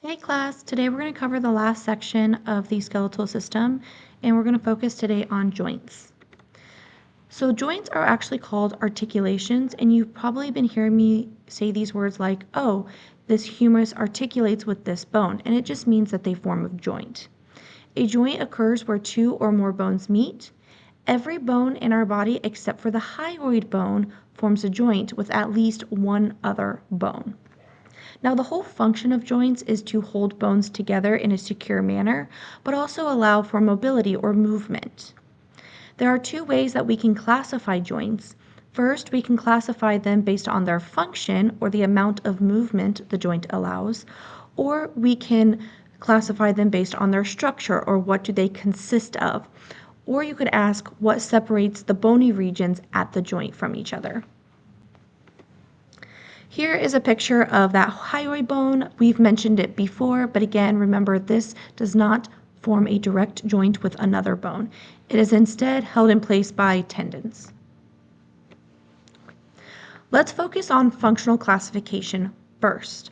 Hey class, today we're going to cover the last section of the skeletal system and we're going to focus today on joints. So joints are actually called articulations and you've probably been hearing me say these words like, oh, this humerus articulates with this bone, and it just means that they form a joint. A joint occurs where two or more bones meet. Every bone in our body except for the hyoid bone forms a joint with at least one other bone. Now, the whole function of joints is to hold bones together in a secure manner, but also allow for mobility or movement. There are two ways that we can classify joints. First, we can classify them based on their function or the amount of movement the joint allows, or we can classify them based on their structure or what do they consist of. Or you could ask what separates the bony regions at the joint from each other. Here is a picture of that hyoid bone. We've mentioned it before, but again, remember this does not form a direct joint with another bone. It is instead held in place by tendons. Let's focus on functional classification first.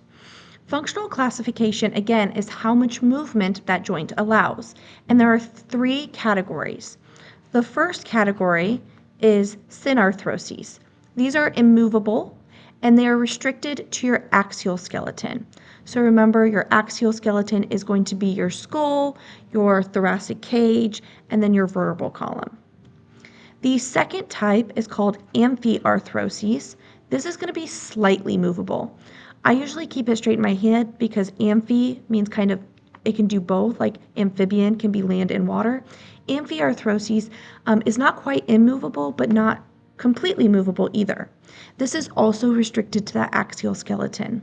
Functional classification, again, is how much movement that joint allows, and there are three categories. The first category is synarthroses. These are immovable, and they are restricted to your axial skeleton. So remember, your axial skeleton is going to be your skull, your thoracic cage, and then your vertebral column. The second type is called amphiarthroses. This is going to be slightly movable. I usually keep it straight in my head because amphi means kind of, it can do both, like amphibian can be land and water. Amphiarthroses is not quite immovable, but not completely movable either. This is also restricted to that axial skeleton.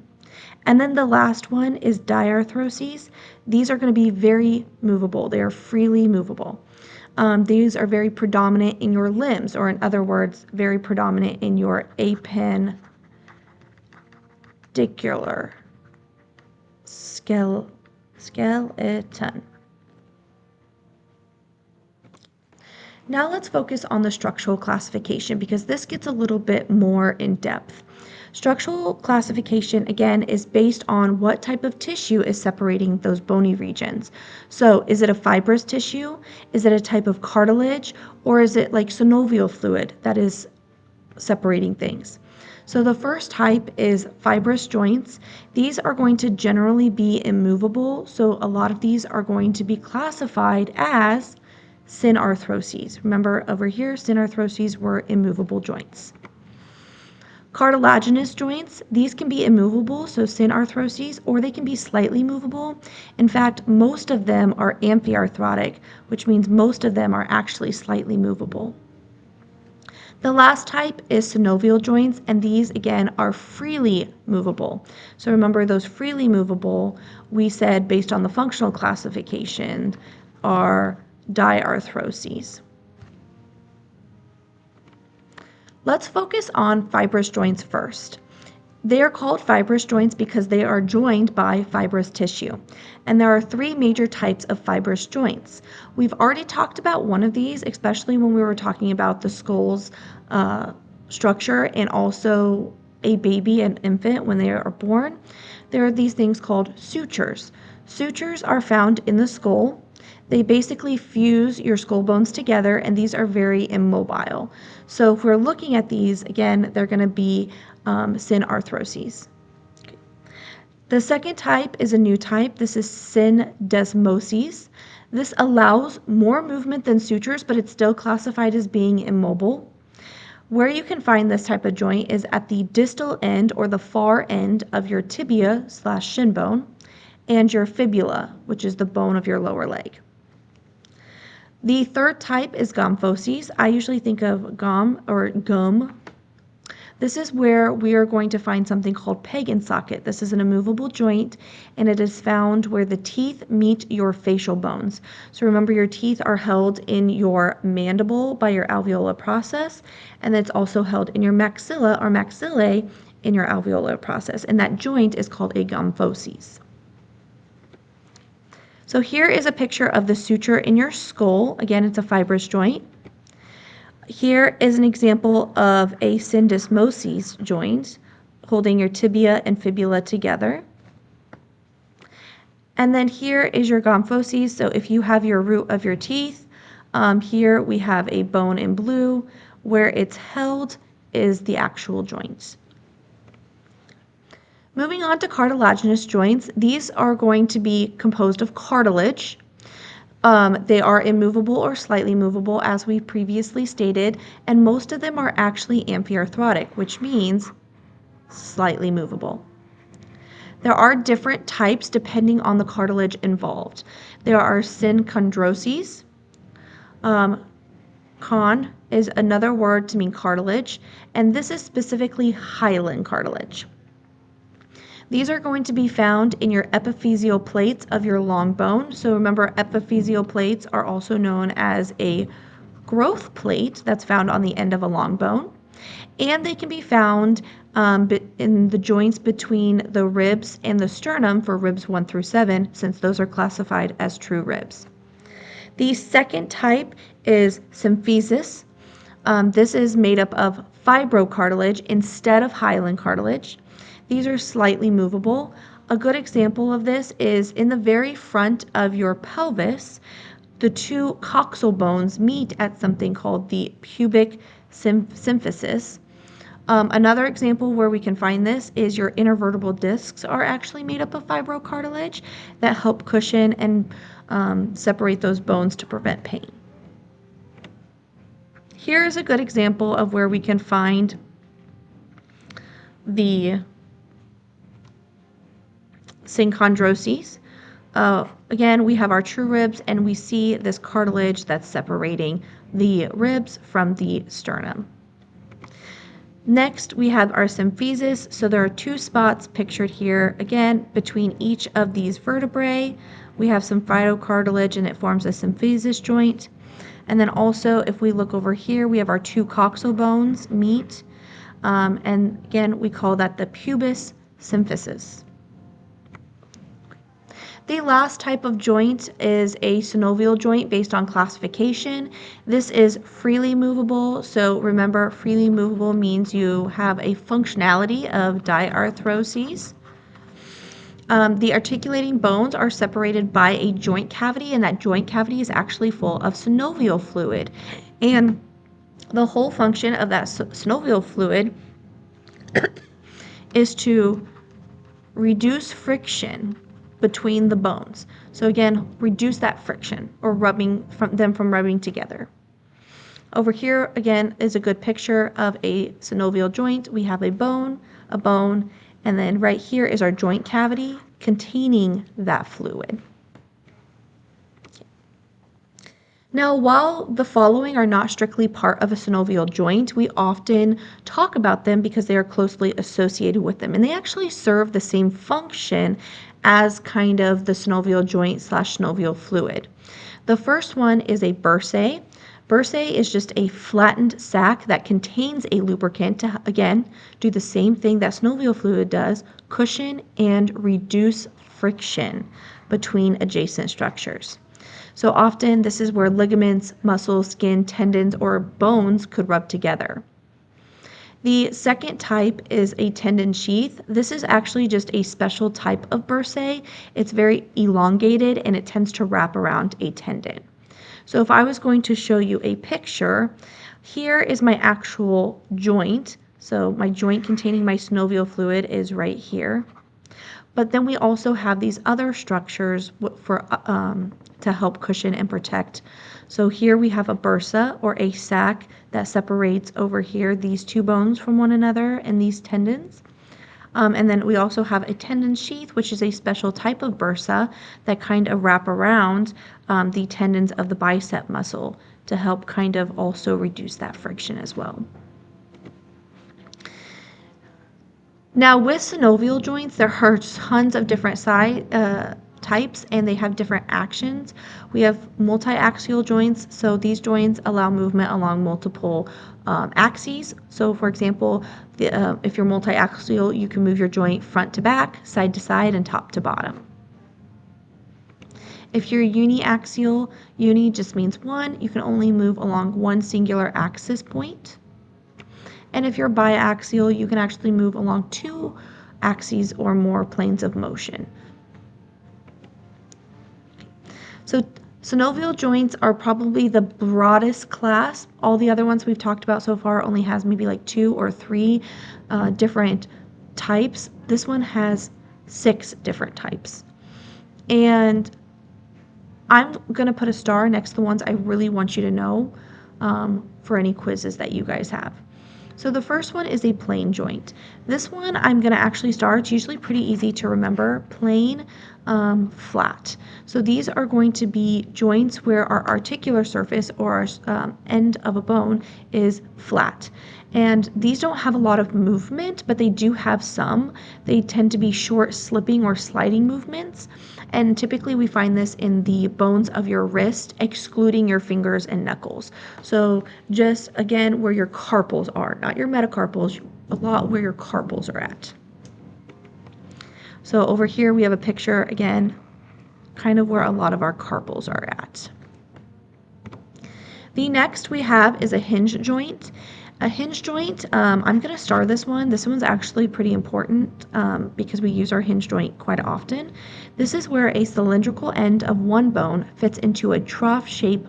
And then the last one is diarthroses. These are going to be very movable. They are freely movable. These are very predominant in your limbs, or in other words, very predominant in your appendicular skeleton. Now let's focus on the structural classification because this gets a little bit more in depth. Structural classification, again, is based on what type of tissue is separating those bony regions. So is it a fibrous tissue? Is it a type of cartilage? Or is it like synovial fluid that is separating things? So the first type is fibrous joints. These are going to generally be immovable, so a lot of these are going to be classified as synarthroses. Remember over here, synarthroses were immovable joints. Cartilaginous joints, these can be immovable, so synarthroses, or they can be slightly movable. In fact, most of them are amphiarthrotic, which means most of them are actually slightly movable. The last type is synovial joints, and these again are freely movable. So remember, those freely movable, we said based on the functional classification, are diarthroses. Let's focus on fibrous joints first. They are called fibrous joints because they are joined by fibrous tissue. And there are three major types of fibrous joints. We've already talked about one of these, especially when we were talking about the skull's structure and also a baby, an infant, when they are born. There are these things called sutures. Sutures are found in the skull. They basically fuse your skull bones together, and these are very immobile. So if we're looking at these, again, they're going to be synarthroses. Okay. The second type is a new type. This is syndesmoses. This allows more movement than sutures, but it's still classified as being immobile. Where you can find this type of joint is at the distal end or the far end of your tibia/shin bone and your fibula, which is the bone of your lower leg. The third type is gomphoses. I usually think of gum. This is where we are going to find something called peg and socket. This is an immovable joint, and it is found where the teeth meet your facial bones. So remember, your teeth are held in your mandible by your alveolar process, and it's also held in your maxilla or maxillae in your alveolar process, and that joint is called a gomphoses. So here is a picture of the suture in your skull. Again, it's a fibrous joint. Here is an example of a syndesmoses joint holding your tibia and fibula together. And then here is your gomphosis. So if you have your root of your teeth, here we have a bone in blue. Where it's held is the actual joints. Moving on to cartilaginous joints, these are going to be composed of cartilage. They are immovable or slightly movable, as we previously stated, and most of them are actually amphiarthrotic, which means slightly movable. There are different types depending on the cartilage involved. There are synchondroses. Con is another word to mean cartilage, and this is specifically hyaline cartilage. These are going to be found in your epiphyseal plates of your long bone. So remember, epiphyseal plates are also known as a growth plate that's found on the end of a long bone. And they can be found in the joints between the ribs and the sternum for ribs 1 through 7, since those are classified as true ribs. The second type is symphysis. This is made up of fibrocartilage instead of hyaline cartilage. These are slightly movable. A good example of this is in the very front of your pelvis, the two coxal bones meet at something called the pubic symphysis. Another example where we can find this is your intervertebral discs are actually made up of fibrocartilage that help cushion and separate those bones to prevent pain. Here's a good example of where we can find the synchondroses. Again, we have our true ribs, and we see this cartilage that's separating the ribs from the sternum. Next, we have our symphysis. So there are two spots pictured here. Again, between each of these vertebrae, we have some phytocartilage, and it forms a symphysis joint. And then also, if we look over here, we have our two coxal bones meet. And again, we call that the pubis symphysis. The last type of joint is a synovial joint based on classification. This is freely movable. So remember, freely movable means you have a functionality of diarthroses. The articulating bones are separated by a joint cavity, and that joint cavity is actually full of synovial fluid. And the whole function of that synovial fluid is to reduce friction between the bones. So again, reduce that friction or rubbing from rubbing together. Over here again is a good picture of a synovial joint. We have a bone, and then right here is our joint cavity containing that fluid. Now, while the following are not strictly part of a synovial joint, we often talk about them because they are closely associated with them, and they actually serve the same function as kind of the synovial joint / synovial fluid. The first one is a bursae. Bursae is just a flattened sac that contains a lubricant to, again, do the same thing that synovial fluid does, cushion and reduce friction between adjacent structures. So often this is where ligaments, muscles, skin, tendons, or bones could rub together. The second type is a tendon sheath. This is actually just a special type of bursae. It's very elongated and it tends to wrap around a tendon. So if I was going to show you a picture, here is my actual joint. So my joint containing my synovial fluid is right here. But then we also have these other structures for to help cushion and protect. So here we have a bursa, or a sac, that separates over here these two bones from one another and these tendons. And then we also have a tendon sheath, which is a special type of bursa that kind of wrap around the tendons of the bicep muscle to help kind of also reduce that friction as well. Now, with synovial joints, there are tons of different types, and they have different actions. We have multi-axial joints, so these joints allow movement along multiple axes. So, for example, if you're multi-axial, you can move your joint front to back, side to side, and top to bottom. If you're uniaxial, uni just means one. You can only move along one singular axis point. And if you're biaxial, you can actually move along two axes or more planes of motion. So synovial joints are probably the broadest class. All the other ones we've talked about so far only has maybe like 2 or 3 different types. This one has 6 different types. And I'm going to put a star next to the ones I really want you to know for any quizzes that you guys have. So the first one is a plane joint. This one I'm going to actually star. It's usually pretty easy to remember. Plane, flat. So these are going to be joints where our articular surface or our end of a bone is flat. And these don't have a lot of movement, but they do have some. They tend to be short slipping or sliding movements. And typically we find this in the bones of your wrist, excluding your fingers and knuckles. So just again where your carpals are, not your metacarpals, a lot where your carpals are at. So over here we have a picture again, kind of where a lot of our carpals are at. The next we have is a hinge joint. A hinge joint, I'm going to star this one. This one's actually pretty important because we use our hinge joint quite often. This is where a cylindrical end of one bone fits into a trough shape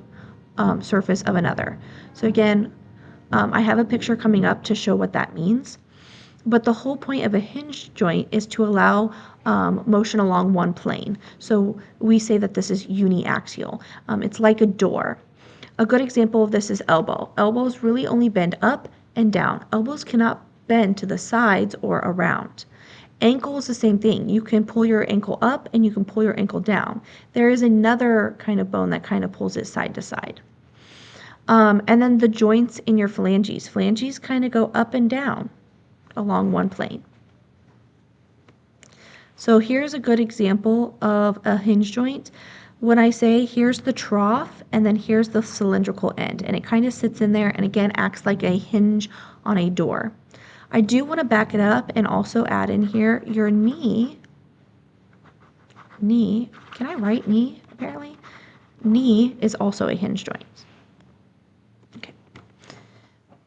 surface of another. So again, I have a picture coming up to show what that means. But the whole point of a hinge joint is to allow motion along one plane. So we say that this is uniaxial. It's like a door. A good example of this is elbow. Elbows really only bend up and down. Elbows cannot bend to the sides or around. Ankle is the same thing. You can pull your ankle up and you can pull your ankle down. There is another kind of bone that kind of pulls it side to side. And then the joints in your phalanges. Phalanges kind of go up and down along one plane. So here's a good example of a hinge joint. When I say here's the trough and then here's the cylindrical end, and it kind of sits in there and again acts like a hinge on a door. I do want to back it up and also add in here your knee, can I write knee apparently? Knee is also a hinge joint. Okay.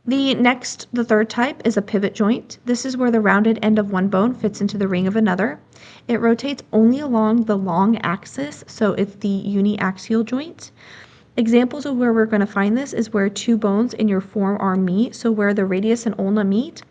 The third type is a pivot joint. This is where the rounded end of one bone fits into the ring of another. It rotates only along the long axis, so it's the uniaxial joint. Examples of where we're going to find this is where two bones in your forearm meet, so where the radius and ulna meet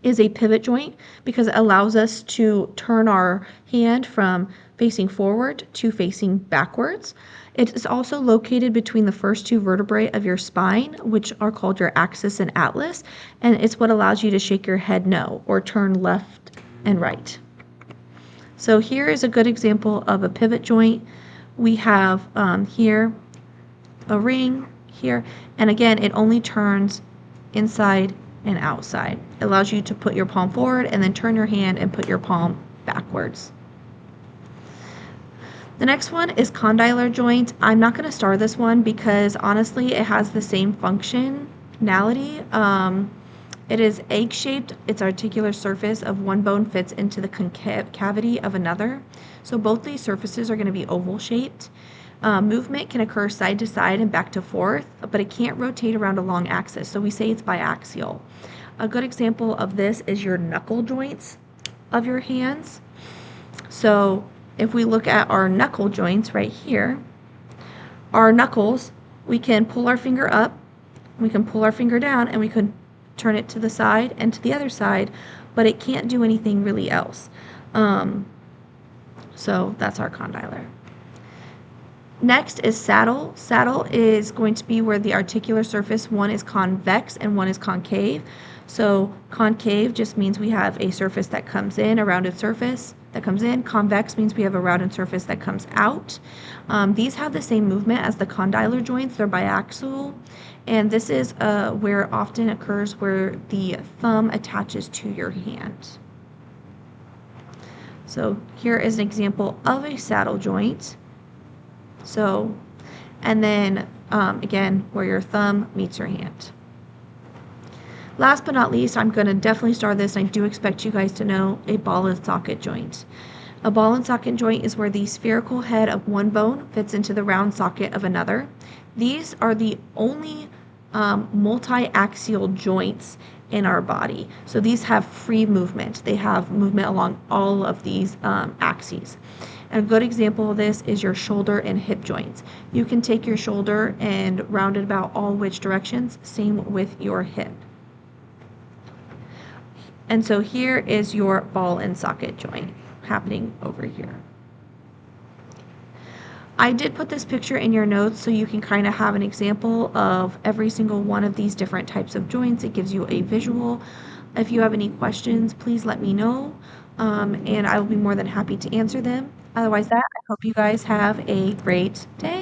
is a pivot joint because it allows us to turn our hand from facing forward to facing backwards. It is also located between the first two vertebrae of your spine, which are called your axis and atlas, and it's what allows you to shake your head no or turn left and right. So here is a good example of a pivot joint. We have here a ring here, and again it only turns inside and outside. It allows you to put your palm forward and then turn your hand and put your palm backwards. The next one is condylar joint. I'm not going to star this one because honestly it has the same functionality. It is egg-shaped. Its articular surface of one bone fits into the concavity of another. So both these surfaces are going to be oval-shaped. Movement can occur side to side and back to forth, but it can't rotate around a long axis, so we say it's biaxial. A good example of this is your knuckle joints of your hands. So if we look at our knuckle joints right here, our knuckles, we can pull our finger up, we can pull our finger down, and we can turn it to the side and to the other side, but it can't do anything really else. So that's our condylar. Next is saddle. Saddle is going to be where the articular surface, one is convex and one is concave. So concave just means we have a surface that comes in, a rounded surface that comes in. Convex means we have a rounded surface that comes out. These have the same movement as the condylar joints. They're biaxial. And this is where it often occurs where the thumb attaches to your hand. So here is an example of a saddle joint. So, and then again, where your thumb meets your hand. Last but not least, I'm going to definitely star this. I do expect you guys to know a ball and socket joint. A ball and socket joint is where the spherical head of one bone fits into the round socket of another. These are the only multi-axial joints in our body. So these have free movement. They have movement along all of these axes. And a good example of this is your shoulder and hip joints. You can take your shoulder and round it about all which directions, same with your hip. And so here is your ball and socket joint happening over here. I did put this picture in your notes so you can kind of have an example of every single one of these different types of joints. It gives you a visual. If you have any questions, please let me know, and I will be more than happy to answer them. Otherwise, I hope you guys have a great day.